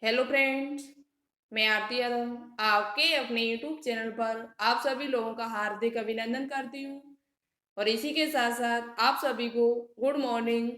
Hello friends, मैं आरती यादव आपके अपने यूट्यूब चैनल पर आप सभी लोगों का हार्दिक अभिनंदन करती हूँ और इसी के साथ साथ आप सभी को गुड मॉर्निंग।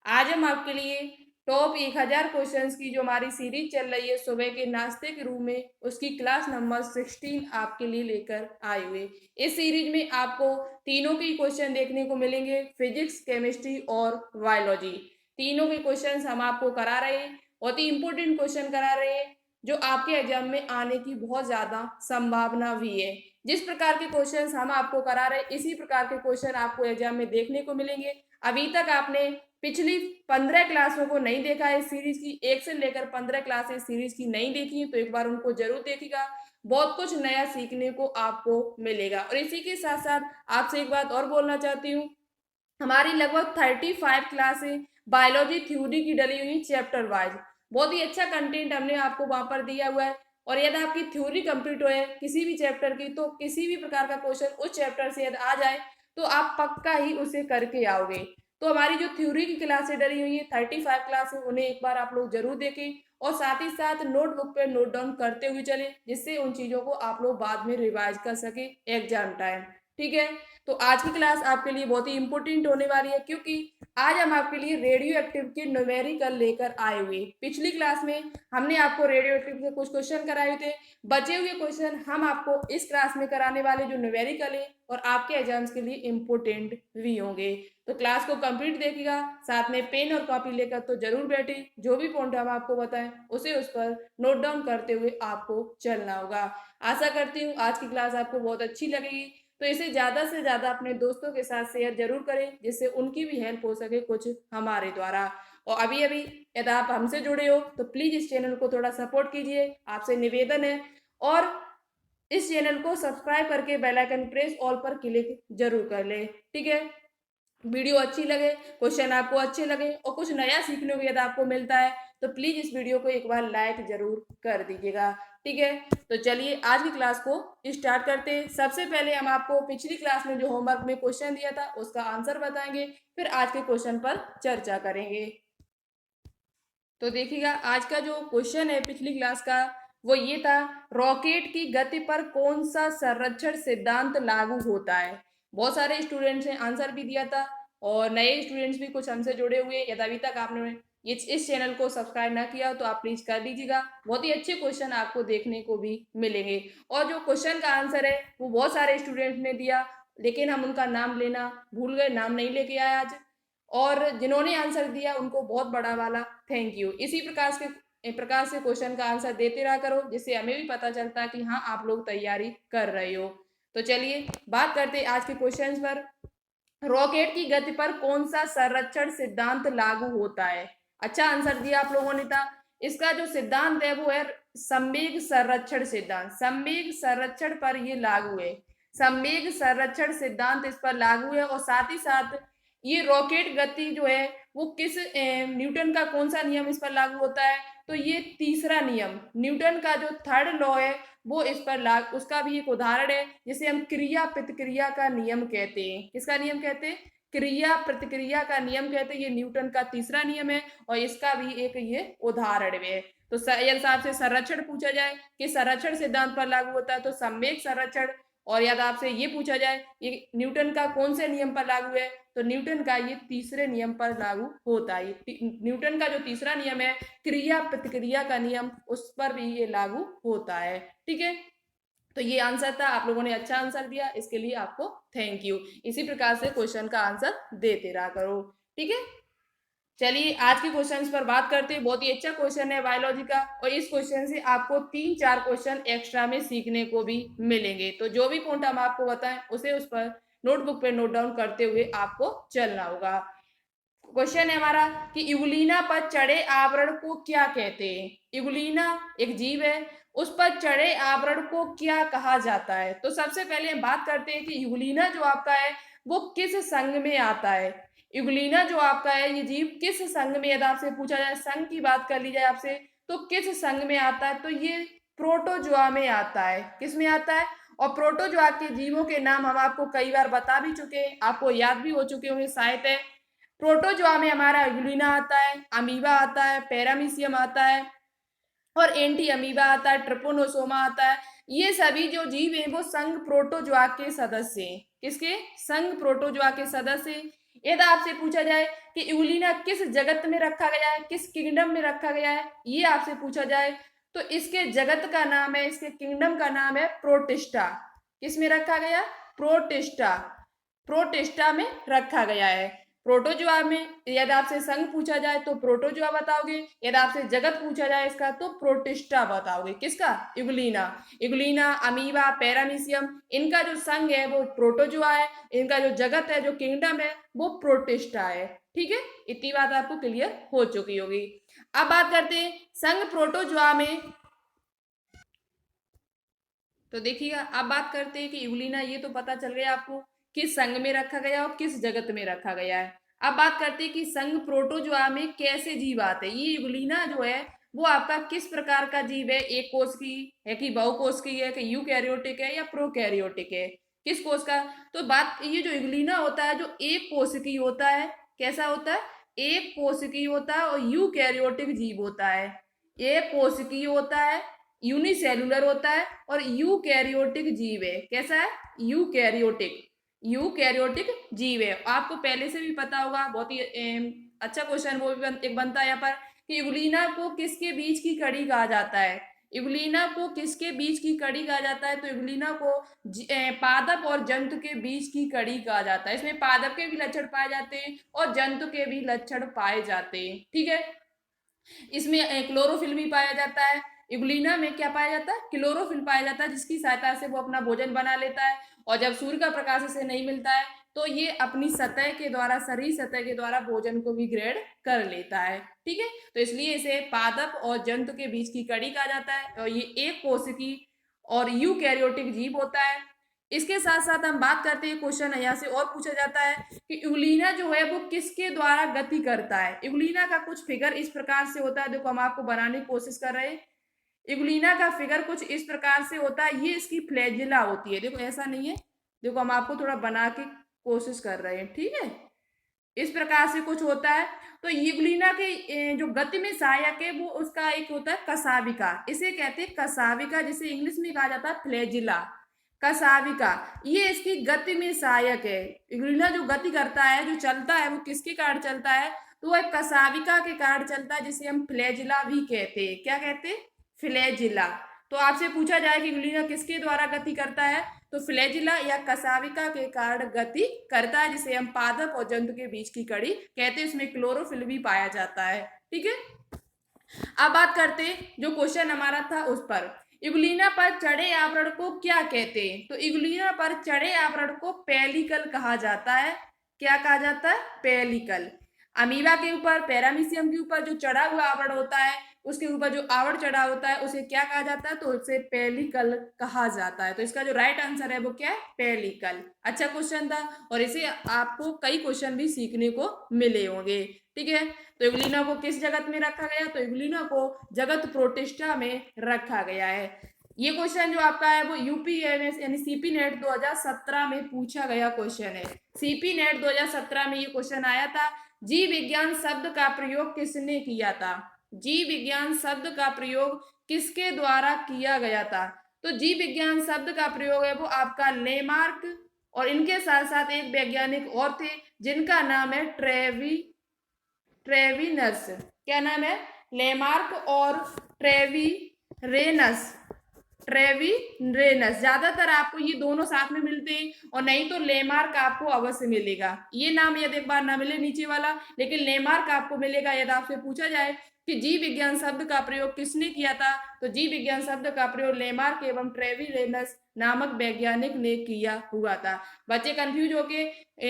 आज हम आपके लिए टॉप 1000 क्वेश्चंस की जो हमारी सीरीज चल रही है सुबह के नाश्ते के रूप में, उसकी क्लास नंबर 16 आपके लिए लेकर आए हुए। इस सीरीज में आपको तीनों के क्वेश्चन देखने को मिलेंगे, फिजिक्स, केमिस्ट्री और बायोलॉजी। तीनों के क्वेश्चंस हम आपको करा रहे हैं, बहुत ही इंपॉर्टेंट क्वेश्चन करा रहे हैं जो आपके एग्जाम में आने की बहुत ज्यादा संभावना भी है। जिस प्रकार के क्वेश्चंस हम आपको करा रहे हैं इसी प्रकार के क्वेश्चन आपको एग्जाम में देखने को मिलेंगे। अभी तक आपने पिछली 15 क्लासों को नहीं देखा है, सीरीज की 1 से लेकर 15 क्लासेस सीरीज की नहीं देखी है तो एक बार उनको जरूर देखिएगा। बहुत कुछ नया सीखने को आपको मिलेगा। और इसी के साथ साथ आपसे एक बात और बोलना चाहती हूँ, हमारी लगभग 35 क्लासें बायोलॉजी थ्योरी की डली हुई चैप्टर वाइज। बहुत ही अच्छा कंटेंट हमने आपको वहां पर दिया हुआ है। और यदि आपकी थ्योरी कंप्लीट हो किसी भी चैप्टर की तो किसी भी प्रकार का क्वेश्चन उस चैप्टर से यदि आ जाए तो आप पक्का ही उसे करके आओगे। तो हमारी जो थ्योरी की क्लासें डली हुई है 35 क्लासें, उन्हें एक बार आप लोग जरूर देखें और साथ ही साथ नोटबुक पे नोट डाउन करते हुए चले, जिससे उन चीजों को आप लोग बाद में रिवाइज कर सके एग्जाम टाइम। ठीक है, तो आज की क्लास आपके लिए बहुत ही इंपॉर्टेंट होने वाली है, क्योंकि आज हम आपके लिए रेडियो एक्टिव के न्यूमेरिकल लेकर आए हुए। पिछली क्लास में हमने आपको रेडियो एक्टिव के कुछ क्वेश्चन कराए थे, बचे हुए क्वेश्चन हम आपको इस क्लास में कराने वाले जो न्यूमेरिकल है और आपके एग्जाम्स के लिए इम्पोर्टेंट भी होंगे। तो क्लास को कंप्लीट देखिएगा, साथ में पेन और कॉपी लेकर तो जरूर बैठे, जो भी पॉइंट हम आपको बताएं उसे उस पर नोट डाउन करते हुए आपको चलना होगा। आशा करती हूँ आज की क्लास आपको बहुत अच्छी लगेगी, तो इसे ज्यादा से ज्यादा अपने दोस्तों के साथ शेयर जरूर करें, जिससे उनकी भी हेल्प हो सके कुछ हमारे द्वारा। और अभी अभी यदि आप हमसे जुड़े हो तो प्लीज इस चैनल को थोड़ा सपोर्ट कीजिए, आपसे निवेदन है। और इस चैनल को सब्सक्राइब करके बेल आइकन प्रेस ऑल पर क्लिक जरूर कर ले। ठीक है, वीडियो अच्छी लगे, क्वेश्चन आपको अच्छे लगे और कुछ नया सीखने को यदि आपको मिलता है तो प्लीज इस वीडियो को एक बार लाइक जरूर कर दीजिएगा। ठीक है, तो चलिए आज की क्लास को स्टार्ट करते हैं। सबसे पहले हम आपको पिछली क्लास में जो होमवर्क में क्वेश्चन दिया था उसका आंसर बताएंगे, फिर आज के क्वेश्चन पर चर्चा करेंगे। तो देखिएगा, आज का जो क्वेश्चन है पिछली क्लास का वो ये था, रॉकेट की गति पर कौन सा संरक्षण सिद्धांत लागू होता है। बहुत सारे स्टूडेंट्स ने आंसर भी दिया था और नए स्टूडेंट्स भी कुछ हमसे जुड़े हुए। यदि अभी तक आपने इस चैनल को सब्सक्राइब ना किया तो आप प्लीज कर लीजिएगा, बहुत ही अच्छे क्वेश्चन आपको देखने को भी मिलेंगे। और जो क्वेश्चन का आंसर है वो बहुत सारे स्टूडेंट्स ने दिया, लेकिन हम उनका नाम लेना भूल गए, नाम नहीं लेके आए आज। और जिन्होंने आंसर दिया उनको बहुत बड़ा वाला थैंक यू। इसी प्रकार से क्वेश्चन का आंसर देते रहा करो, जिससे हमें भी पता चलता है कि हाँ आप लोग तैयारी कर रहे हो। तो चलिए बात करते हैं आज के क्वेश्चन पर। रॉकेट की गति पर कौन सा संरक्षण सिद्धांत लागू होता है। अच्छा आंसर दिया आप लोगों ने था। इसका जो सिद्धांत है वो है संवेग संरक्षण सिद्धांत। संवेग संरक्षण पर ये लागू है, संवेग संरक्षण सिद्धांत इस पर लागू है। और साथ ही साथ ये रॉकेट गति जो है वो किस न्यूटन का कौन सा नियम इस पर लागू होता है, तो ये तीसरा नियम, न्यूटन का जो थर्ड लॉ है वो इस पर लागू, उसका भी एक उदाहरण है जिसे हम क्रिया प्रतिक्रिया का नियम कहते हैं। किसका नियम कहते हैं, क्रिया प्रतिक्रिया का नियम कहते हैं। ये न्यूटन का तीसरा नियम है और इसका भी एक ये उदाहरण है। तो यदि आपसे संरक्षण पूछा जाए कि संरक्षण सिद्धांत पर लागू होता है तो सम्वेग संरक्षण। और यदि आपसे ये पूछा जाए ये न्यूटन का कौन से नियम पर लागू है, तो न्यूटन का ये तीसरे नियम पर लागू होता है। न्यूटन का जो तीसरा नियम है क्रिया प्रतिक्रिया का नियम, उस पर भी ये लागू होता है। ठीक है, तो ये आंसर था, आप लोगों ने अच्छा आंसर दिया, इसके लिए आपको थैंक यू। इसी प्रकार से क्वेश्चन का आंसर देते रहा करो। ठीक है, चलिए आज के क्वेश्चन पर बात करते हैं। बहुत ही अच्छा क्वेश्चन है बायोलॉजी का और इस क्वेश्चन से आपको 3-4 क्वेश्चन एक्स्ट्रा में सीखने को भी मिलेंगे। तो जो भी पॉइंट हम आपको बताएं उसे उस पर नोटबुक पे नोट डाउन करते हुए आपको चलना होगा। क्वेश्चन है हमारा कि यूग्लिना पर चढ़े आवरण को क्या कहते हैं। यूग्लिना एक जीव है, उस पर चढ़े आवरण को क्या कहा जाता है। तो सबसे पहले हम बात करते हैं कि यूग्लिना जो आपका है वो किस संघ में आता है। यूग्लिना जो आपका है ये जीव किस संघ में, यदि आपसे पूछा जाए संघ की बात कर ली जाए आपसे तो किस संघ में आता है, तो ये प्रोटोजोआ में आता है। किस में आता है, और प्रोटोजोआ के जीवों के नाम हम आपको कई बार बता भी चुके हैं, आपको याद भी हो चुके होंगे शायद है। प्रोटोजोआ में हमारा यूग्लिना आता है, अमीबा आता है, पैरामीशियम आता है, और एंटी अमीबा आता है, ट्रिपोनोसोमा आता है। ये सभी जो जीव हैं वो संघ प्रोटोजोआ के सदस्य हैं। किसके? संघ प्रोटोजोआ के सदस्य हैं। यदि आपसे पूछा जाए कि इग्वलिना किस जगत में रखा गया है, किस किंगडम में रखा गया है, ये आपसे पूछा जाए तो इसके जगत का नाम है, इसके किंगडम का नाम है प्रोटिस्टा। किस में रखा गया? प्रोटिस्टा। प्रोटिस्टा में रखा गया है। प्रोटोजोआ में यदि आपसे संघ पूछा जाए तो प्रोटोजोआ बताओगे, यदि आपसे जगत पूछा जाए इसका तो प्रोटिस्टा बताओगे। किसका? इग्वलिना। इग्वलिना, अमीबा, पैरामीशियम, इनका जो संघ है वो प्रोटोजोआ है, इनका जो जगत है, जो किंगडम है, वो प्रोटिस्टा है। ठीक है, इतनी बात आपको क्लियर हो चुकी होगी। अब बात करते हैं संघ प्रोटोजोआ में। तो देखिएगा, अब बात करते हैं कि इग्वलिना, ये तो पता चल गया आपको किस संघ में रखा गया और किस जगत में रखा गया है। अब बात करते हैं कि संघ प्रोटोजोआ में कैसे जीव आते हैं। ये इग्वलिना जो है वो आपका किस प्रकार का जीव है, एक कोष की है कि बहुकोष की है कि यूकैरियोटिक है या प्रोकैरियोटिक है, किस कोष का? तो बात, ये जो इग्वलिना होता है जो एक कोशिकी होता है, कैसा होता है? एक कोशिकी होता है और यूकैरियोटिक जीव होता है। एक कोशिकी होता है, यूनिसेलुलर होता है और यूकैरियोटिक जीव है। कैसा है? यूकैरियोटिक। यूकैरियोटिक जीव है। आपको पहले से भी पता होगा, बहुत ही अच्छा क्वेश्चन वो भी एक बनता है यहाँ पर कि इग्वलिना को किसके बीच की कड़ी कहा जाता है। इग्वलिना को किसके बीच की कड़ी कहा जाता है? तो इग्वलिना को पादप और जंतु के बीच की कड़ी कहा जाता है। इसमें पादप के भी लक्षण पाए जाते हैं और जंतु के भी लक्षण पाए जाते हैं। ठीक है, इसमें क्लोरोफिल भी पाया जाता है। इग्वलिना में क्या पाया जाता है? क्लोरोफिल पाया जाता है, जिसकी सहायता से वो अपना भोजन बना लेता है। और जब सूर्य का प्रकाश इसे नहीं मिलता है तो ये अपनी सतह के द्वारा, शरीर सतह के द्वारा भोजन को भी ग्रहण कर लेता है। ठीक है, तो इसलिए इसे पादप और जंतु के बीच की कड़ी कहा जाता है और ये एक कोशिकी और यूकैरियोटिक जीव होता है। इसके साथ साथ हम बात करते हैं, क्वेश्चन यहाँ से और पूछा जाता है कि इग्वलिना जो है वो किसके द्वारा गति करता है। इग्वलिना का कुछ फिगर इस प्रकार से होता है, देखो हम आपको बनाने की कोशिश कर रहे हैं। इग्वलिना का फिगर कुछ इस प्रकार से होता है, ये इसकी फ्लैजिला होती है। देखो ऐसा नहीं है, देखो हम आपको थोड़ा बना के कोशिश कर रहे हैं। ठीक है, इस प्रकार से कुछ होता है। तो इग्वलिना के जो गति में सहायक है वो उसका एक होता है कसाविका, इसे कहते हैं कसाविका, जिसे इंग्लिश में कहा जाता है फ्लैजिला। कसाविका, ये इसकी गति में सहायक है। इग्वलिना जो गति करता है, जो चलता है, वो किसके कारण चलता है? तो वह कसाविका के कारण चलता है, जिसे हम फ्लैजिला भी कहते हैं। क्या कहते हैं? फ्लैजिला। तो आपसे पूछा जाए कि इग्वलिना किसके द्वारा गति करता है, तो फ्लैजिला या कसाविका के कारण गति करता है, जिसे हम पादप और जंतु के बीच की कड़ी कहते हैं। उसमें क्लोरोफिल भी पाया जाता है। ठीक है, अब बात करते जो क्वेश्चन हमारा था उस पर। इग्वलिना पर चढ़े आवरण को क्या कहते हैं? तो इग्वलिना पर चढ़े आवरण को पेलिकल कहा जाता है। क्या कहा जाता है? पेलिकल। अमीबा के ऊपर, पैरामीशियम के ऊपर जो चढ़ा हुआ आवरण होता है, उसके ऊपर जो आवरण चढ़ा होता है उसे क्या कहा जाता है? तो उसे पेलिकल कहा जाता है। तो इसका जो राइट आंसर है वो क्या है? पेलिकल। अच्छा क्वेश्चन था और इसे आपको कई क्वेश्चन भी सीखने को मिले होंगे। ठीक है, तो इग्वलिना को किस जगत में रखा गया? तो इग्वलिना को जगत प्रोटिस्टा में रखा गया है। ये क्वेश्चन जो आपका है वो यूपीएमएस यानी सीपी नेट 2017 में पूछा गया क्वेश्चन है। सीपी नेट 2017 में ये क्वेश्चन आया था। जीव विज्ञान शब्द का प्रयोग किसने किया था? जीव विज्ञान शब्द का प्रयोग किसके द्वारा किया गया था? तो जीव विज्ञान शब्द का प्रयोग है वो आपका लेमार्क और इनके साथ साथ एक वैज्ञानिक और थे जिनका नाम है ट्रेविनस। क्या नाम है? लेमार्क और ट्रेविरेनस। ट्रेविरेनस, ज्यादातर आपको ये दोनों साथ में मिलते हैं और नहीं तो लेमार्क आपको अवश्य मिलेगा। ये नाम यदि एक बार ना मिले नीचे वाला, लेकिन लेमार्क आपको मिलेगा यदि आपसे पूछा जाए कि जीव विज्ञान शब्द का प्रयोग किसने किया था। तो जीव विज्ञान शब्द का प्रयोग लेमार्क एवं ट्रेविरेनस नामक वैज्ञानिक ने किया हुआ था। बच्चे कंफ्यूज होके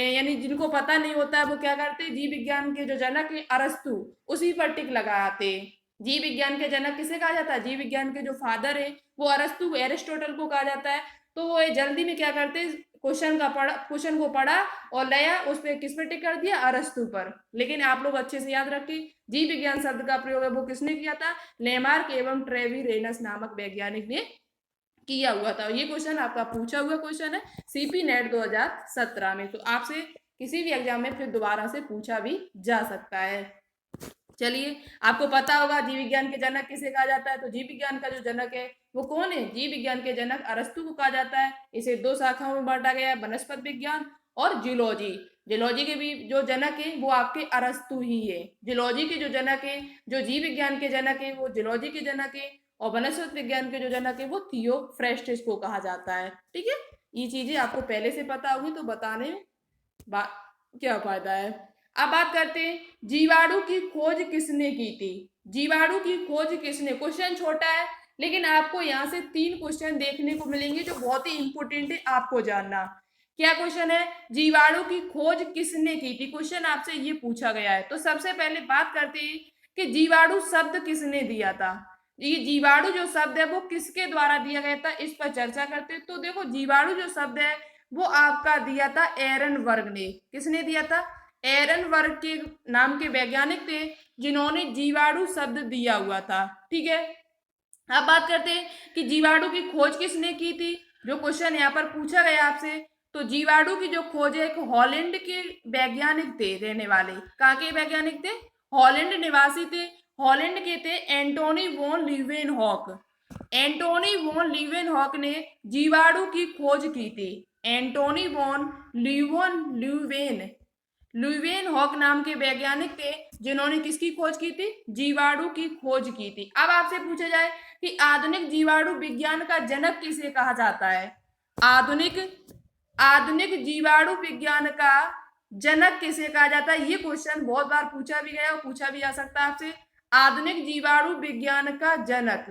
यानी जिनको पता नहीं होता है वो क्या करते, जीव विज्ञान के जो जनक है अरस्तु, उसी पर टिक लगाते। जीव विज्ञान के जनक किसे कहा जाता है? जीव विज्ञान के जो फादर है वो अरस्तु, एरिस्टोटल को कहा जाता है। तो वो जल्दी में क्या करते, क्वेश्चन को पढ़ा और लाया, उस पर किस पे टिक कर दिया? अरस्तु पर। लेकिन आप लोग अच्छे से याद रखें, जीव विज्ञान शब्द का प्रयोग है वो किसने किया था? लेमार्क एवं ट्रेविरेनस नामक वैज्ञानिक ने किया हुआ था। ये क्वेश्चन आपका पूछा हुआ क्वेश्चन है सीपी नेट 2017 में। तो आपसे किसी भी एग्जाम में फिर दोबारा से पूछा भी जा सकता है। चलिए, आपको पता होगा जीव विज्ञान के जनक किसे कहा जाता है। तो जीव विज्ञान का जो जनक है वो कौन है? जीव विज्ञान के जनक अरस्तु को कहा जाता है। इसे दो शाखाओं में बांटा गया है, वनस्पति विज्ञान और जूलॉजी। जूलॉजी के भी जो जनक है वो आपके अरस्तु ही है। जूलॉजी के जो जनक है, जो जीव विज्ञान के जनक है वो जूलॉजी के जनक है, और वनस्पति विज्ञान के जो जनक है वो थियोफ्रेस्टिस को कहा जाता है। ठीक है, ये चीजें आपको पहले से पता होगी तो बताने में क्या फायदा है। अब बात करते हैं जीवाणु की खोज किसने की थी। जीवाणु की खोज किसने, क्वेश्चन छोटा है लेकिन आपको यहाँ से 3 क्वेश्चन देखने को मिलेंगे जो बहुत ही इंपॉर्टेंट है आपको जानना। क्या क्वेश्चन है? जीवाणु की खोज किसने की थी, क्वेश्चन आपसे ये पूछा गया है। तो सबसे पहले बात करते हैं कि जीवाणु शब्द किसने दिया था। ये जीवाणु जो शब्द है वो किसके द्वारा दिया गया था, इस पर चर्चा करते हैं। तो देखो, जीवाणु जो शब्द है वो आपका दिया था एरनबर्ग ने। किसने दिया था? एरनबर्ग के नाम के वैज्ञानिक थे जिन्होंने जीवाणु शब्द दिया हुआ था। ठीक है, अब बात करते हैं कि जीवाणु की खोज किसने की थी, जो क्वेश्चन यहाँ पर पूछा गया आपसे। तो जीवाणु की जो खोज है एक हॉलैंड के वैज्ञानिक थे, रहने वाले। कहाँ के वैज्ञानिक थे? हॉलैंड निवासी थे। हॉलैंड के थे Antony von Leeuwenhoek. Antony von Leeuwenhoek ने जीवाणु की खोज की थी। एंटोनी वॉन ल्यूवेन ल्यूवेनहॉक नाम के वैज्ञानिक थे जिन्होंने किसकी खोज की थी? जीवाणु की खोज की थी। अब आपसे पूछा जाए कि आधुनिक जीवाणु विज्ञान का जनक किसे कहा जाता है। आधुनिक आधुनिक जीवाणु विज्ञान का जनक किसे कहा जाता है, ये क्वेश्चन बहुत बार पूछा भी गया और पूछा भी जा सकता है आपसे। आधुनिक जीवाणु विज्ञान का जनक,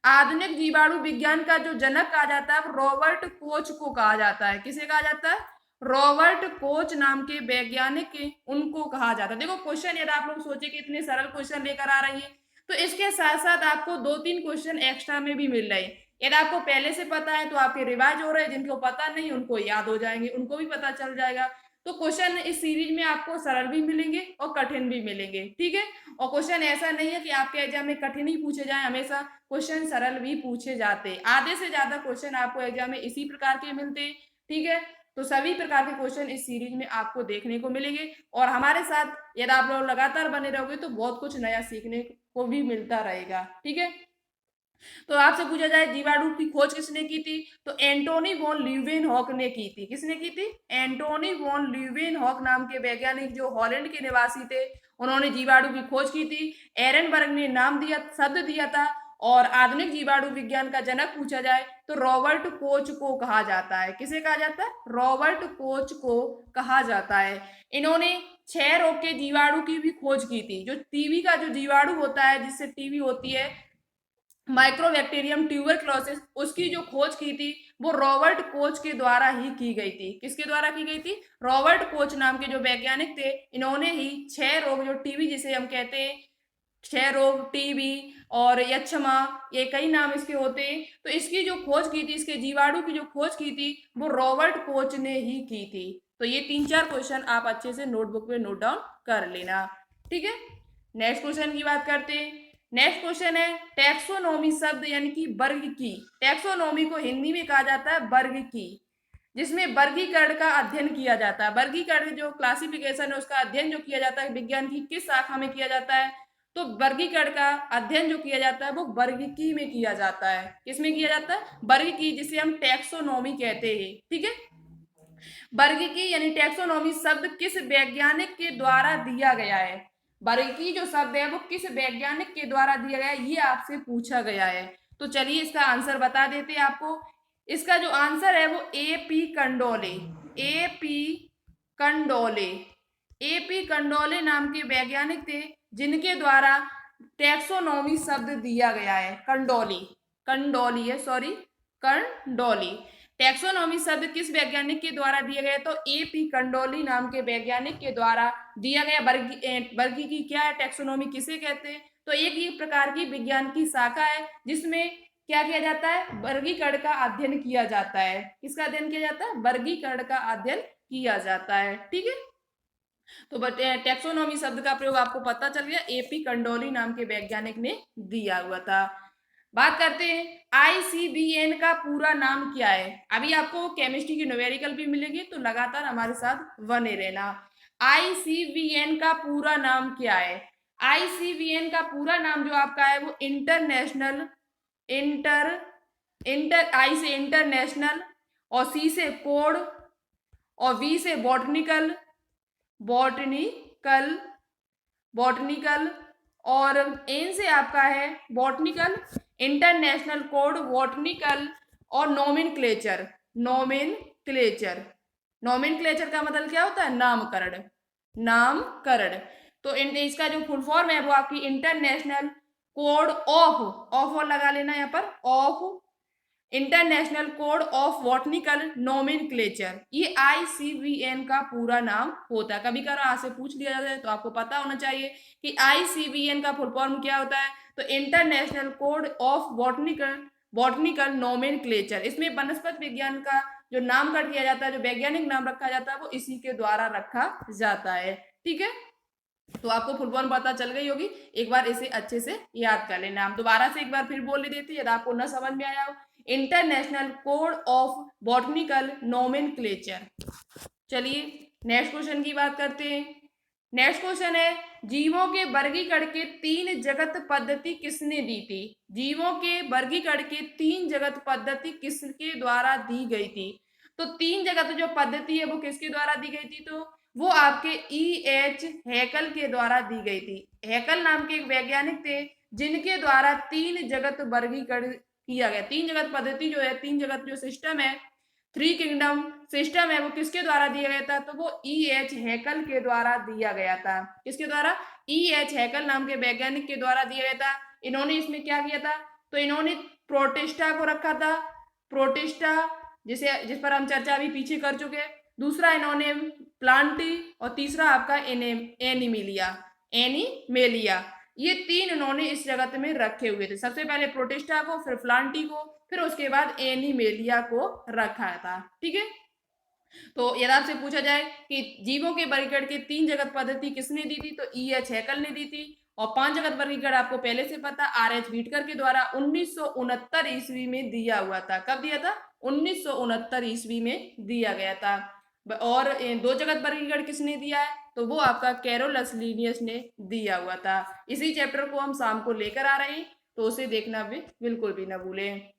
आधुनिक जीवाणु विज्ञान का जो जनक कहा जाता है रॉबर्ट कोच को कहा जाता है। किसे कहा जाता है? रॉबर्ट कोच नाम के वैज्ञानिक उनको कहा जाता है। देखो, क्वेश्चन यदि आप लोग सोचे कि इतने सरल क्वेश्चन लेकर आ रही है तो इसके साथ साथ आपको 2-3 क्वेश्चन एक्स्ट्रा में भी मिल रहे हैं। यदि आपको पहले से पता है तो आपके रिवाइज हो रहे हैं, जिनको पता नहीं उनको याद हो जाएंगे, उनको भी पता चल जाएगा। तो क्वेश्चन इस सीरीज में आपको सरल भी मिलेंगे और कठिन भी मिलेंगे। ठीक है, और क्वेश्चन ऐसा नहीं है कि आपके एग्जाम में कठिन ही पूछे जाए, हमेशा क्वेश्चन सरल भी पूछे जाते। आधे से ज्यादा क्वेश्चन आपको एग्जाम में इसी प्रकार के मिलते। ठीक है, तो सभी प्रकार के क्वेश्चन इस सीरीज में आपको देखने को मिलेंगे, और हमारे साथ यदि आप लोग लगातार बने रहोगे तो बहुत कुछ नया सीखने को भी मिलता रहेगा। ठीक है, तो आपसे पूछा जाए जीवाणु की खोज किसने की थी, तो एंटोनी वॉन ल्यूवेनहॉक ने की थी। किसने की थी? एंटोनी वॉन ल्यूवेनहॉक नाम के वैज्ञानिक जो हॉलैंड के निवासी थे, उन्होंने जीवाणु की खोज की थी। एरनबर्ग ने नाम दिया, शब्द दिया था। और आधुनिक जीवाणु विज्ञान का जनक पूछा जाए तो रॉबर्ट कोच को कहा जाता है। किसे कहा जाता है? रॉबर्ट कोच को कहा जाता है। इन्होंने 6 रोग के जीवाणु की भी खोज की थी। जो टीबी का जो जीवाणु होता है, जिससे टीबी होती है, माइक्रोबैक्टीरियम ट्यूबरक्लोसिस, उसकी जो खोज की थी वो रॉबर्ट कोच के द्वारा ही की गई थी। किसके द्वारा की गई थी? रॉबर्ट कोच नाम के जो वैज्ञानिक थे, इन्होंने ही 6 रोग, जो टीबी जिसे हम कहते हैं, 6 रोग, टीबी और यक्षमा, ये कई नाम इसके होते हैं, तो इसकी जो खोज की थी, इसके जीवाणु की जो खोज की थी वो रॉबर्ट कोच ने ही की थी। तो ये 3-4 क्वेश्चन आप अच्छे से नोटबुक में नोट डाउन कर लेना। ठीक है, नेक्स्ट क्वेश्चन की बात करते हैं। नेक्स्ट क्वेश्चन है टैक्सोनॉमी शब्द यानी कि वर्ग की। टैक्सोनॉमी को हिंदी में कहा जाता है वर्ग की, जिसमें वर्गीकरण का अध्ययन किया जाता है। वर्गीकरण जो क्लासिफिकेशन है उसका अध्ययन जो किया जाता है विज्ञान की किस शाखा में किया जाता है, तो वर्गीकरण का अध्ययन जो किया जाता है वो वर्गीकी में किया जाता है। किसमें किया जाता है? वर्गीकी, जिसे हम टैक्सोनॉमी कहते हैं। ठीक है, वर्गीकी यानी टैक्सोनॉमी शब्द किस वैज्ञानिक के द्वारा दिया गया है। वर्गीकी जो शब्द है वो किस वैज्ञानिक के द्वारा दिया गया है, ये आपसे पूछा गया है। तो चलिए इसका आंसर बता देते हैं आपको। इसका जो आंसर है वो A.P. कंडोले, A.P. कंडोले, A.P. कंडोले नाम के वैज्ञानिक थे जिनके द्वारा टैक्सोनॉमी शब्द दिया गया है। कंडोली, कंडोली है, सॉरी, कंडोली। टैक्सोनॉमी शब्द किस वैज्ञानिक के द्वारा दिया गया? तो A.P. कंडोली नाम के वैज्ञानिक के द्वारा दिया गया। वर्गीकी क्या है, टैक्सोनॉमी किसे कहते हैं? तो एक प्रकार की विज्ञान की शाखा है जिसमें क्या किया जाता है? वर्गीकरण का अध्ययन किया जाता है। किसका अध्ययन किया जाता है? वर्गीकरण का अध्ययन किया जाता है। ठीक है, तो टैक्सोनॉमी शब्द का प्रयोग आपको पता चल गया, A.P. कंडोली नाम के वैज्ञानिक ने दिया हुआ था। बात करते हैं ICVN का पूरा नाम क्या है। अभी आपको केमिस्ट्री की न्यूमेरिकल भी मिलेगी, तो लगातार हमारे साथ बने रहना। ICVN का पूरा नाम क्या है? ICVN का पूरा नाम जो आपका है वो इंटरनेशनल इंटर इंटर आई से इंटरनेशनल, और सी से कोड, और वी से बॉटनिकल, बॉटनिकल बॉटनिकल, और एन से आपका है बॉटनिकल, इंटरनेशनल कोड, बॉटनिकल, और नोमेनक्लेचर। नोमेनक्लेचर नोमेनक्लेचर का मतलब क्या होता है? नामकरण। नामकरण। तो इसका जो फुल फॉर्म है वो आपकी इंटरनेशनल कोड ऑफ और लगा लेना यहाँ पर, of international code of botanical nomenclature, ये ICVN का पूरा नाम होता है। कभी कभार आपसे पूछ लिया जाता है तो आपको पता होना चाहिए कि ICVN का फुल फॉर्म क्या होता है। तो international code of botanical botanical nomenclature, इसमें वनस्पति विज्ञान का जो नामकरण किया जाता है, जो वैज्ञानिक नाम रखा जाता है, वो इसी के द्वारा रखा जाता है। ठीक है, तो आपको फुल फॉर्म पता चल गई होगी। एक बार इसे अच्छे से याद कर लेना। हम दोबारा से एक बार फिर बोल देते हैं यदि आपको न समझ में आया हो। International code of botanical nomenclature. चलिए नेक्स्ट क्वेश्चन की बात करते हैं। नेक्स्ट क्वेश्चन है, जीवों के वर्गीकरण के 3 जगत पद्धति किसने दी थी? जीवों के वर्गीकरण के 3 जगत पद्धति किसके द्वारा दी गई थी? तो 3 जगत जो पद्धति है वो किसके द्वारा दी गई थी? तो वो आपके EH हैकल के द्वारा दी गई थी। हैकल नाम के एक वैज्ञानिक थे जिनके द्वारा 3 जगत वर्गीकरण किया गया। 3 जगत पद्धति जो है, 3 जगत जो सिस्टम है, 3 किंगडम सिस्टम है, वो किसके द्वारा दिया गया था? तो वो EH हैकल के द्वारा दिया गया था। किसके द्वारा? EH हैकल नाम के वैज्ञानिक के द्वारा दिया गया था। इन्होंने इसमें क्या किया था? तो इन्होंने प्रोटिस्टा को रखा था, प्रोटिस्टा जिस पर हम चर्चा अभी पीछे कर चुके हैं। दूसरा इन्होंने प्लांटी, और तीसरा आपका एनिमिलिया एनिमेलिया, ये 3 इन्होंने इस जगत में रखे हुए थे। सबसे पहले प्रोटिस्टा को, फिर प्लांटी को, फिर उसके बाद एनिमेलिया को रखा था। ठीक है, तो यदि आपसे पूछा जाए कि जीवों के वर्गीकरण की 3 जगत पद्धति किसने दी थी? तो EH हैकल ने दी थी। और 5 जगत वर्गीकरण आपको पहले से पता, RH व्हिटकर के द्वारा 1969 ईस्वी में दिया हुआ था। कब दिया था? 1969 ईस्वी में दिया गया था। और 2 जगत वर्गीकरण किसने दिया है? तो वो आपका कैरोलस लीनियस ने दिया हुआ था। इसी चैप्टर को हम शाम को लेकर आ रहे हैं, तो उसे देखना भी बिल्कुल भी ना भूलें।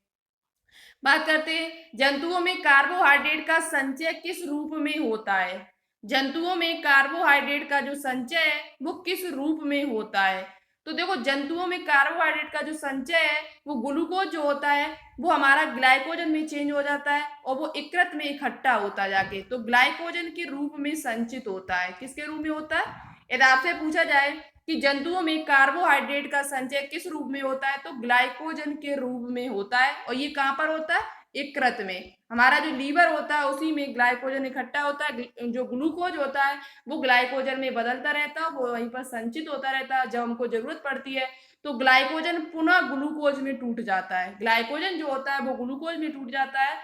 बात करते हैं, जंतुओं में कार्बोहाइड्रेट का संचय किस रूप में होता है? जंतुओं में कार्बोहाइड्रेट का जो संचय है वो किस रूप में होता है? तो देखो, जंतुओं में कार्बोहाइड्रेट का जो संचय है वो ग्लूकोज जो होता है वो हमारा ग्लाइकोजन में चेंज हो जाता है, और वो यकृत में इकट्ठा होता जाके तो ग्लाइकोजन के रूप में संचित होता है। किसके रूप में होता है? यदि आपसे पूछा जाए कि जंतुओं में कार्बोहाइड्रेट का संचय किस रूप में होता है, तो ग्लाइकोजन के रूप में होता है। और ये कहाँ पर होता है? यकृत में। हमारा जो लीवर होता है उसी में ग्लाइकोजन इकट्ठा होता है। जो ग्लूकोज होता है वो ग्लाइकोजन में बदलता रहता है, वो वहीं पर संचित होता रहता है। जब हमको जरूरत पड़ती है तो ग्लाइकोजन पुनः ग्लूकोज में टूट जाता है। ग्लाइकोजन जो होता है वो ग्लूकोज में टूट जाता है,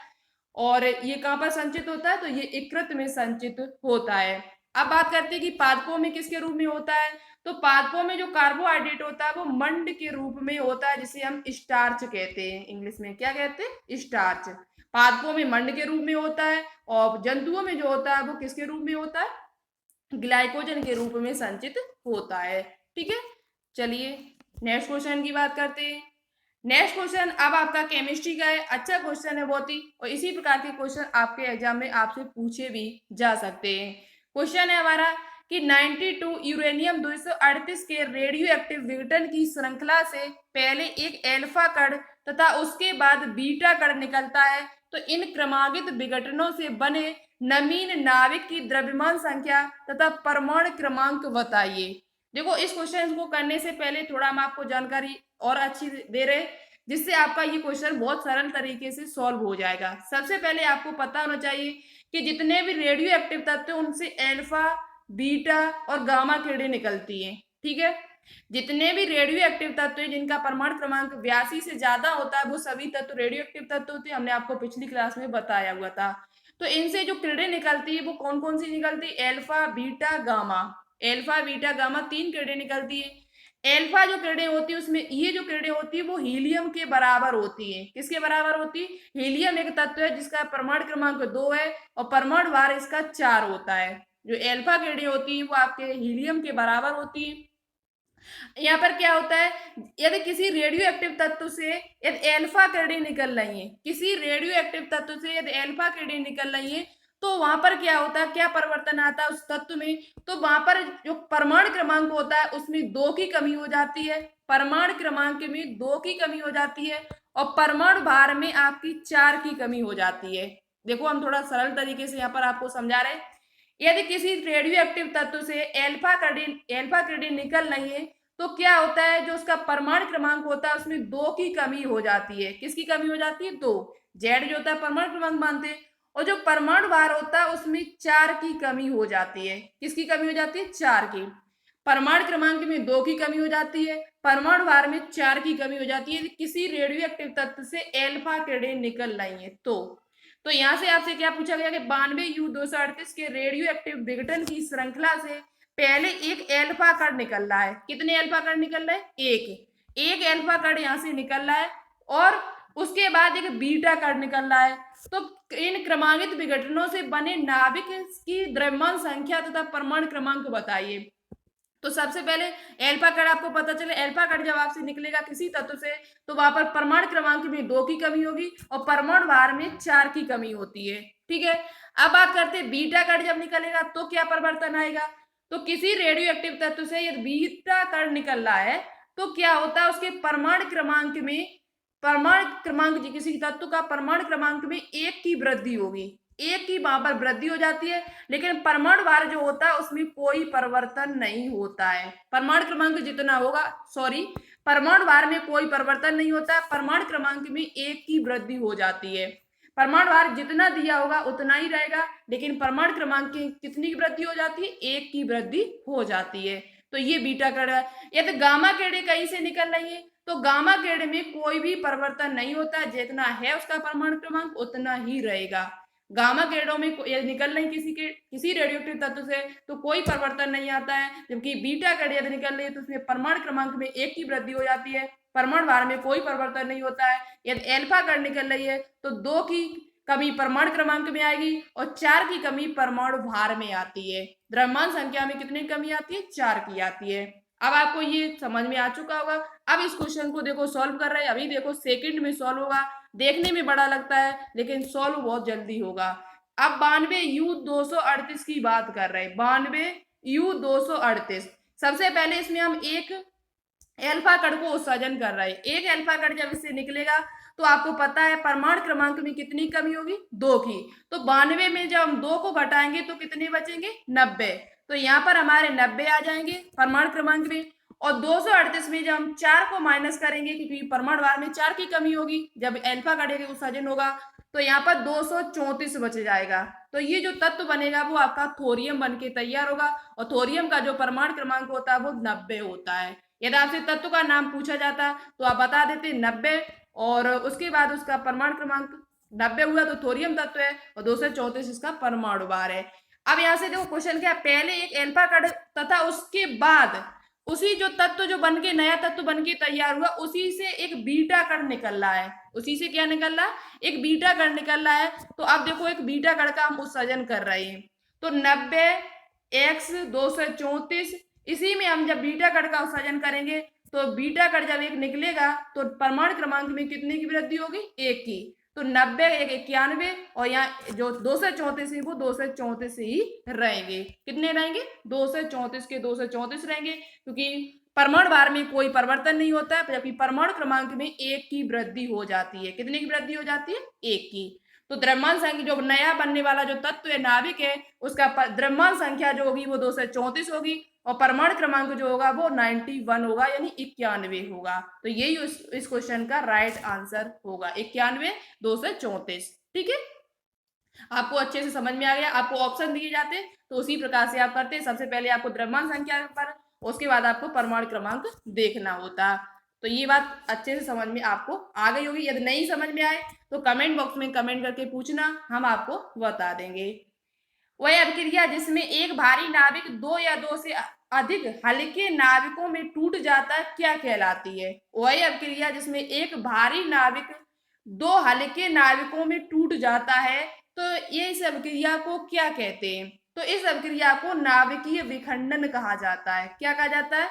और ये कहाँ पर संचित होता है? तो ये यकृत में संचित होता है। अब बात करते हैं कि पादपों में किसके रूप में होता है। तो पादपों में जो कार्बोहाइड्रेट होता है वो मंड के रूप में होता है, जिसे हम स्टार्च कहते हैं। इंग्लिश में क्या कहते हैं? स्टार्च। पादपों में मंड के रूप में होता है, और जंतुओं में जो होता है वो किसके रूप में होता है? ग्लाइकोजन के रूप में संचित होता है। ठीक है, चलिए नेक्स्ट क्वेश्चन की बात करते हैं। नेक्स्ट क्वेश्चन अब आपका केमिस्ट्री का है। अच्छा क्वेश्चन है बहुत ही, और इसी प्रकार के क्वेश्चन आपके एग्जाम में आपसे पूछे भी जा सकते हैं। क्वेश्चन है हमारा कि 92 यूरेनियम 238 के रेडियो एक्टिव विघटन की श्रृंखला से पहले एक एल्फा कण तथा उसके बाद बीटा कण निकलता है, तो इन क्रमागत विघटनों से बने नवीन नाविक की द्रव्यमान संख्या तथा परमाणु क्रमांक बताइए। देखो, इस क्वेश्चन को करने से पहले थोड़ा हम आपको जानकारी और अच्छी दे रहे, जिससे आपका ये क्वेश्चन बहुत सरल तरीके से सॉल्व हो जाएगा। सबसे पहले आपको पता होना चाहिए कि जितने भी रेडियो एक्टिव तत्व उनसे एल्फा, बीटा और गामा किरणें निकलती हैं। ठीक है, जितने भी रेडियो एक्टिव तत्व हैं जिनका परमाणु क्रमांक 82 से ज्यादा होता है वो सभी तत्व रेडियो एक्टिव तत्व होते हैं। हमने आपको पिछली क्लास में बताया हुआ था। तो इनसे जो किरणें निकलती है वो कौन कौन सी निकलती है? Alpha, beta, gamma. Alpha, beta, gamma 3 किरणें निकलती है। एल्फा जो किरणें होती है उसमें ये जो किरणें होती है वो हीलियम के बराबर होती है। किसके बराबर होती है? हीलियम एक तत्व है जिसका परमाणु क्रमांक 2 है और परमाणु भार इसका 4 होता है। जो एल्फा किरणें होती है वो आपके हीलियम के बराबर होती है। यहाँ पर क्या होता है, यदि किसी रेडियो एक्टिव तत्व से यदि एल्फा किरणें निकल रही हैं, किसी रेडियो एक्टिव तत्व से यदि एल्फा किरणें निकल रही हैं, तो वहां पर क्या होता है, क्या परिवर्तन आता है उस तत्व में, तो वहां पर जो परमाणु क्रमांक होता है उसमें 2 की कमी हो जाती है, परमाणु क्रमांक में 2 की कमी हो जाती है, और परमाणु भार में आपकी 4 की कमी हो जाती है। देखो हम थोड़ा सरल तरीके से यहाँ पर आपको समझा रहे हैं। यदि किसी रेडियो एक्टिव तत्व से एल्फा किरणें निकल रही है, तो क्या होता है, जो उसका परमाणु क्रमांक होता है उसमें 2 की कमी हो जाती है। किसकी कमी हो जाती है, 2। जेड जो होता है परमाणु क्रमांक मानते हैं, और जो परमाणु भार होता है उसमें 4 की कमी हो जाती है। किसकी कमी हो जाती है, 4 की। परमाणु क्रमांक में 2 की कमी हो जाती है, परमाणु भार में 4 की कमी हो जाती है, किसी रेडियो एक्टिव तत्व से एल्फा किरणें निकल रही है तो यहाँ से आपसे क्या पूछा गया कि 92U238 के रेडियो एक्टिव विघटन की श्रृंखला से पहले एक एल्फा कण निकल रहा है। कितने एल्फा कण निकल रहे हैं, एक एल्फा कण यहाँ से निकल रहा है, और उसके बाद एक बीटा कण निकल रहा है। तो इन क्रमांकित विघटनों से बने नाभिक की द्रव्यमान संख्या तथा परमाणु क्रमांक बताइए। तो सबसे पहले एल्फा कण आपको पता चले, एल्फा कण जब आपसे निकलेगा किसी तत्व से, तो वहां पर परमाणु क्रमांक में 2 की कमी होगी और परमाणु भार में 4 की कमी होती है। ठीक है, अब बात करते हैं बीटा कण जब निकलेगा तो क्या परिवर्तन आएगा। तो किसी रेडियो एक्टिव तत्व से यदि बीटा कण निकल रहा है, तो क्या होता है, उसके परमाणु क्रमांक में, किसी तत्व का परमाणु क्रमांक में 1 की वृद्धि होगी, 1 की वहां पर वृद्धि हो जाती है, लेकिन परमाणु भार जो होता है उसमें कोई परिवर्तन नहीं होता है। परमाणु क्रमांक जितना होगा, परमाणु भार में कोई परिवर्तन नहीं होता है, परमाणु क्रमांक में 1 की वृद्धि हो जाती है। परमाणु भार जितना दिया होगा उतना ही रहेगा, लेकिन परमाणु क्रमांक की कितनी की वृद्धि हो जाती है, 1 की वृद्धि हो जाती है। तो ये बीटा कण है। यदि गामा किरणें कहीं से निकल रही है, तो गामा किरण में कोई भी परिवर्तन नहीं होता, जितना है उसका परमाणु क्रमांक उतना ही रहेगा। गामा किरणों में निकल रही किसी रेडियोएक्टिव तत्व से तो कोई परिवर्तन नहीं आता है, जबकि बीटा किरण यदि निकल रही है तो उसमें परमाणु क्रमांक में 1 की वृद्धि हो जाती है, परमाणु भार में कोई परिवर्तन नहीं होता है। यदि एल्फा किरण निकल रही है तो 2 की कमी परमाणु क्रमांक में आएगी और 4 की कमी परमाणु भार में आती है। द्रव्यमान संख्या में कितनी कमी आती है, 4 की आती है। अब आपको ये समझ में आ चुका होगा। अब इस क्वेश्चन को देखो सॉल्व कर रहे हैं, अभी देखो सेकंड में सॉल्व होगा, देखने में बड़ा लगता है लेकिन सॉल्व बहुत जल्दी होगा। अब 92U238 की बात कर रहे हैं, 92U238। सबसे पहले इसमें हम एक एल्फा कण को उत्सर्जन कर रहे हैं। एक एल्फा कण जब इससे निकलेगा तो आपको पता है परमाणु क्रमांक में कितनी कमी होगी, 2 की। तो 92 में जब हम 2 को घटाएंगे तो कितने बचेंगे, 90। तो यहाँ पर हमारे 90 आ जाएंगे परमाणु क्रमांक में। और 238 में जब हम 4 को माइनस करेंगे, क्योंकि परमाणु भार में 4 की कमी होगी जब एल्फा कण का उत्सर्जन होगा, तो यहाँ पर 234 बच जाएगा। तो ये जो तत्व बनेगा वो आपका थोरियम बन के तैयार होगा, और थोरियम का जो परमाणु क्रमांक होता है वो 90 होता है। यदि आपसे तत्व का नाम पूछा जाता तो आप बता देते 90, और उसके बाद उसका परमाणु क्रमांक 90 हुआ तो थोरियम तत्व है, और 234 इसका परमाणु भार है। अब यहाँ से देखो क्वेश्चन क्या, पहले एक एल्फा कण तथा उसके बाद उसी जो तत्व जो बन के नया तत्व बन के तैयार हुआ उसी से एक बीटा कण निकल रहा है। उसी से क्या निकल रहा है, एक बीटा कण निकल रहा है। तो अब देखो एक बीटा कण का हम उत्सर्जन कर रहे हैं, तो 90 x 234, इसी में हम जब बीटा कण का उत्सर्जन करेंगे तो बीटा कण जब एक निकलेगा तो परमाणु क्रमांक में कितने की वृद्धि होगी, 1 की। तो 90 1 91, और यहाँ जो 234 है वो 234 ही रहेंगे। कितने रहेंगे, 234 के 234 रहेंगे, क्योंकि परमाणु भार में कोई परिवर्तन नहीं होता है, जबकि परमाणु क्रमांक में 1 की वृद्धि हो जाती है। कितने की वृद्धि हो जाती है, 1 की। तो द्रव्यमान संख्या जो नया बनने वाला जो तत्व है नाभिक है, उसका द्रव्यमान संख्या जो होगी वो 234 होगी, और परमाणु क्रमांक जो होगा वो 91 होगा, यानी 91 होगा। तो यही इस क्वेश्चन का राइट आंसर होगा, 91 234। ठीक है, आपको अच्छे से समझ में आ गया। आपको ऑप्शन दिए जाते तो उसी प्रकार से आप करते। सबसे पहले आपको द्रव्यमान संख्या पर, उसके बाद आपको परमाणु क्रमांक देखना होता। तो ये बात अच्छे से समझ में आपको आ गई होगी। यदि नहीं समझ में आए तो कमेंट बॉक्स में कमेंट करके पूछना, हम आपको बता देंगे। वह अभिक्रिया जिसमें एक भारी नाविक 2 या 2 से अधिक हल्के नाविकों में टूट जाता है क्या कहलाती है। वह अभिक्रिया जिसमें एक भारी नाविक 2 हल्के नाविकों में टूट जाता है, तो ये इस अभिक्रिया को क्या कहते हैं। तो इस अभिक्रिया को नाभिकीय विखंडन कहा जाता है। क्या कहा जाता है,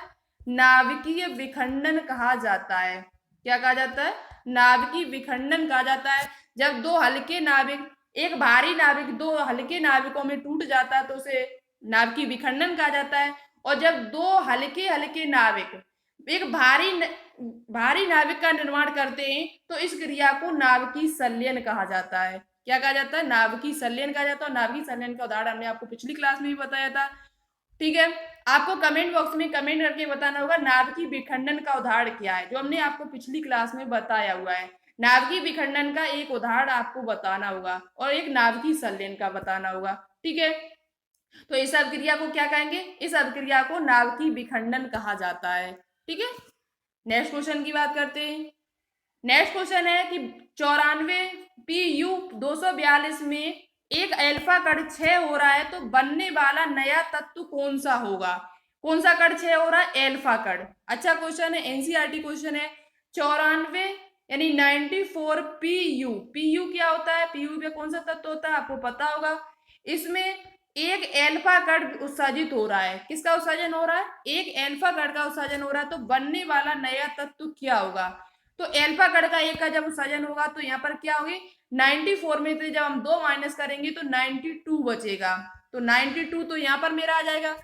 नाभिकीय विखंडन कहा जाता है। क्या कहा जाता है? नाभिकीय विखंडन कहा जाता है। जब दो हल्के नाभिक, एक भारी नाभिक दो हल्के नाभिकों में टूट जाता है तो उसे नाभिकीय विखंडन कहा जाता है। और जब दो हल्के हल्के नाभिक एक भारी नाभिक का निर्माण करते हैं तो इस क्रिया को नाभिकीय संलयन कहा जाता है। क्या कहा जाता है? नाभिकीय संलयन कहा जाता है। नाभिकीय संलयन का उदाहरण हमने आपको पिछली क्लास में भी बताया था। ठीक है, आपको कमेंट बॉक्स में कमेंट करके बताना होगा नाभिकीय विखंडन का उदाहरण क्या है, जो हमने आपको पिछली क्लास में बताया हुआ है। नाभिकीय विखंडन का एक उदाहरण आपको बताना होगा और एक नाभिकीय संलयन का बताना होगा। ठीक है, तो इस अभिक्रिया को क्या कहेंगे? इस अभिक्रिया को नाभिकीय विखंडन कहा जाता है। ठीक है, नेक्स्ट क्वेश्चन की बात करते हैं। नेक्स्ट क्वेश्चन है कि 94 PU 242 में एक अल्फा कण क्षय हो रहा है तो बनने वाला नया तत्व कौन सा होगा? कौन सा कण क्षय हो रहा है? अल्फा कण। अच्छा क्वेश्चन है, एनसीईआरटी क्वेश्चन है। 94 यानी 94 PU, पीयू क्या होता है? पीयू में कौन सा तत्व होता है आपको पता होगा। इसमें एक अल्फा कण उत्सर्जित हो रहा है। किसका उत्सर्जन हो रहा है? एक अल्फा कण का उत्सर्जन हो रहा है। तो बनने वाला नया तत्व क्या होगा? तो अल्फा कण का एक का जब उत्सर्जन होगा तो यहाँ पर क्या होगी? 94 में से जब हम 2 माइनस करेंगे तो 92 बचेगा। तो 92 तो यहाँ पर मेरा आ जाएगा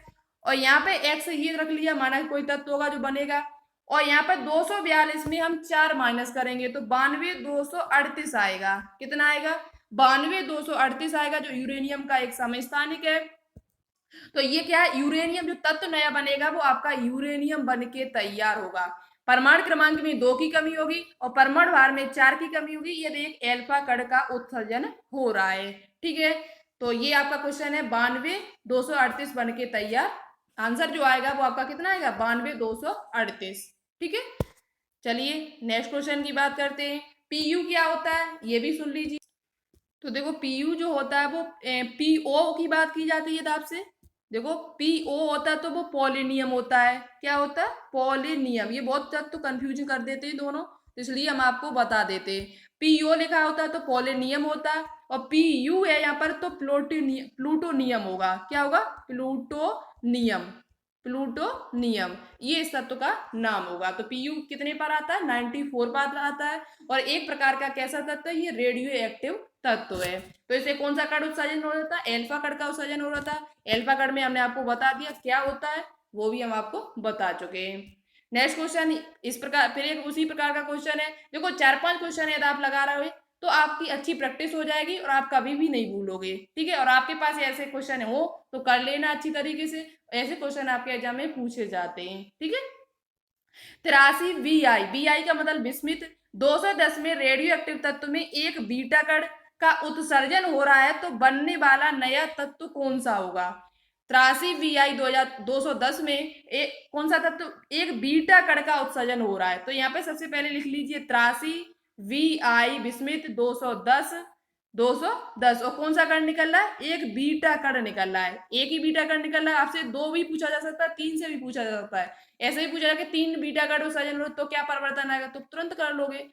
और यहाँ पे एक्स ये रख लिया, माना कोई तत्व होगा जो बनेगा। और यहाँ पर 242 में हम 4 माइनस करेंगे तो 92 238 आएगा। कितना आएगा? 92 238 आएगा, जो यूरेनियम का एक समस्थानिक है। तो ये क्या है? यूरेनियम, जो तत्व नया बनेगा वो आपका यूरेनियम बन के तैयार होगा। परमाणु क्रमांक में 2 की कमी होगी और परमाणु भार में 4 की कमी होगी यदि एक अल्फा कण का उत्सर्जन हो रहा है। ठीक है, तो ये आपका क्वेश्चन है 92 238 बन के तैयार। आंसर जो आएगा वो आपका कितना आएगा? 92 238। ठीक है, चलिए नेक्स्ट क्वेश्चन की बात करते हैं। पीयू क्या होता है ये भी सुन लीजिए। तो देखो पीयू जो होता है वो पीओ की बात की जाती है आपसे। देखो पीओ होता है तो वो पोलिनियम होता है। क्या होता है? पोलिनियम। ये बहुत तो कंफ्यूजन कर देते हैं दोनों, तो इसलिए हम आपको बता देते हैं। पीओ लिखा होता है तो पोलिनियम होता है और पीयू है यहाँ पर तो प्लूटोनियम होगा। क्या होगा? प्लूटोनियम। प्लूटोनियम ये इस तत्व का नाम होगा। तो पीयू कितने पर आता है? 94 पर आता है और एक प्रकार का कैसा तत्व है? ये रेडियो एक्टिव तत्व है। तो इसे कौन सा कण उत्सर्जन हो रहा था? अल्फा कण का उत्सर्जन हो रहा था। अल्फा कण में हमने आपको बता दिया क्या होता है, वो भी हम आपको बता चुके हैं। नेक्स्ट क्वेश्चन इस प्रकार, फिर एक उसी प्रकार का क्वेश्चन है। देखो 4-5 क्वेश्चन यदि आप लगा रहे हो तो आपकी अच्छी प्रैक्टिस हो जाएगी और आप कभी भी नहीं भूलोगे। ठीक है, और आपके पास ऐसे क्वेश्चन हो तो कर लेना अच्छी तरीके से। ऐसे क्वेश्चन आपके एग्जाम में पूछे जाते हैं। ठीक है, 83 VI, VI का मतलब विस्मित। 210 में रेडियो एक्टिव तत्व में एक बीटा कण का उत्सर्जन हो रहा है तो बनने वाला नया तत्व कौन सा होगा? 83 VI 210 में कौन सा तत्व? एक बीटा कण का उत्सर्जन हो रहा है। तो यहाँ पे सबसे पहले लिख लीजिए 83 VI विस्मित 210 और कौन सा कण निकल रहा है? एक बीटा कण निकल रहा है। एक ही बीटा कण निकल रहा है। आपसे 2 भी पूछा जा सकता है, 3 से भी पूछा जा सकता है। ऐसे ही पूछा जाए कि 3 बीटा कण उत्सर्जन हो तो क्या परिवर्तन आएगा, तो तुरंत कर लोगे।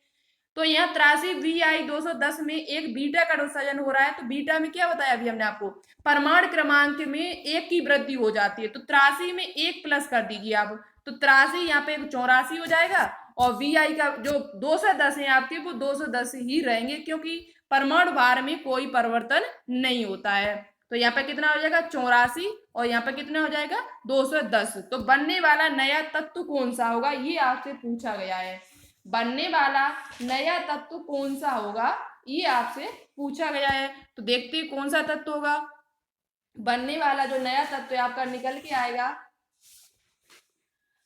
तो यहाँ 83 VI 210 में एक बीटा कण उत्सर्जन हो रहा है। तो बीटा में क्या बताया अभी हमने आपको? परमाणु क्रमांक में 1 की वृद्धि हो जाती है। तो 83 में 1 प्लस कर दीजिए आप, तो 83 यहाँ पे 84 हो जाएगा और VI का जो 210 है आपके वो 210 ही रहेंगे, क्योंकि परमाणु भार में कोई परिवर्तन नहीं होता है। तो यहाँ पे कितना हो जाएगा? 84 और यहाँ पे कितना हो जाएगा? 210। तो बनने वाला नया तत्व कौन सा होगा ये आपसे पूछा गया है। बनने वाला नया तत्व कौन सा होगा ये आपसे पूछा गया है। तो देखते हैं कौन सा तत्व होगा। बनने वाला जो नया तत्व है आपका निकल के आएगा,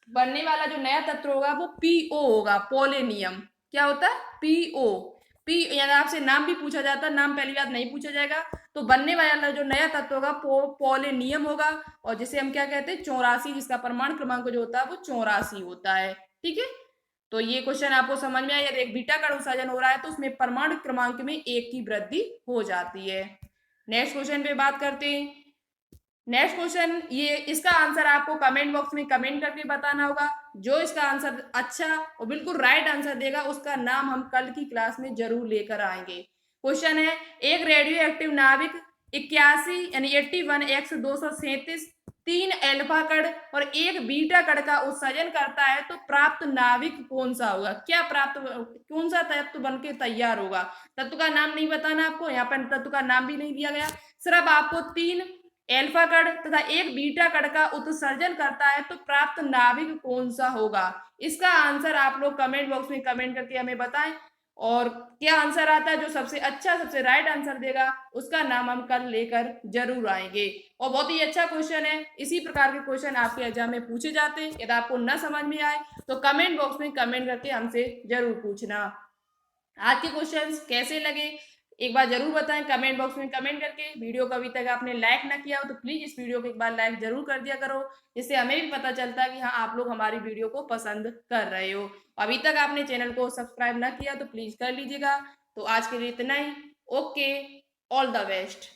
बनने वाला जो नया तत्व होगा वो पीओ होगा, पोलेनियम। क्या होता है? पीओ। पी यानी आपसे नाम भी पूछा जाता है, नाम पहली बार नहीं पूछा जाएगा। तो बनने वाला जो नया तत्व होगा पोलेनियम होगा और जिसे हम क्या कहते हैं? 84, जिसका परमाणु क्रमांक जो होता है वो 84 होता है। ठीक है, तो ये क्वेश्चन आपको समझ में आया। यदि एक बीटा कण उत्सर्जन हो रहा है तो उसमें परमाणु क्रमांक में 1 की वृद्धि हो जाती है। नेक्स्ट क्वेश्चन पे बात करते हैं। नेक्स्ट क्वेश्चन ये, इसका आंसर आपको कमेंट बॉक्स में कमेंट करके बताना होगा। जो इसका आंसर अच्छा और बिल्कुल राइट आंसर देगा उसका नाम हम कल की क्लास में जरूर लेकर आएंगे। क्वेश्चन है, एक रेडियो एक्टिव नाभिक 81 यानी 81X 237 3 अल्फा कण और 1 बीटा कण का उत्सर्जन करता है तो प्राप्त नाभिक कौन सा होगा? क्या प्राप्त, कौन सा तत्व बन के तैयार होगा? तत्व का नाम नहीं बताना आपको, यहाँ पर तत्व का नाम भी नहीं दिया गया, सिर्फ आपको 3 अल्फा कण तथा 1 बीटा कण का उत्सर्जन करता है तो प्राप्त नाभिक कौन सा होगा? इसका आंसर आप लोग कमेंट बॉक्स में कमेंट करके हमें बताएं, और क्या आंसर आता है जो सबसे अच्छा, सबसे राइट आंसर देगा उसका नाम हम कल लेकर जरूर आएंगे। और बहुत ही अच्छा क्वेश्चन है, इसी प्रकार के क्वेश्चन आपके एग्जाम में पूछे जाते हैं। यदि आपको न समझ में आए तो कमेंट बॉक्स में कमेंट करके हमसे जरूर पूछना। आज के क्वेश्चंस कैसे लगे एक बार जरूर बताएं कमेंट बॉक्स में कमेंट करके। वीडियो को अभी तक आपने लाइक ना किया हो तो प्लीज इस वीडियो को एक बार लाइक जरूर कर दिया करो, जिससे हमें भी पता चलता है कि हाँ आप लोग हमारी वीडियो को पसंद कर रहे हो। अभी तक आपने चैनल को सब्सक्राइब ना किया तो प्लीज कर लीजिएगा। तो आज के लिए इतना ही। Okay, all the best.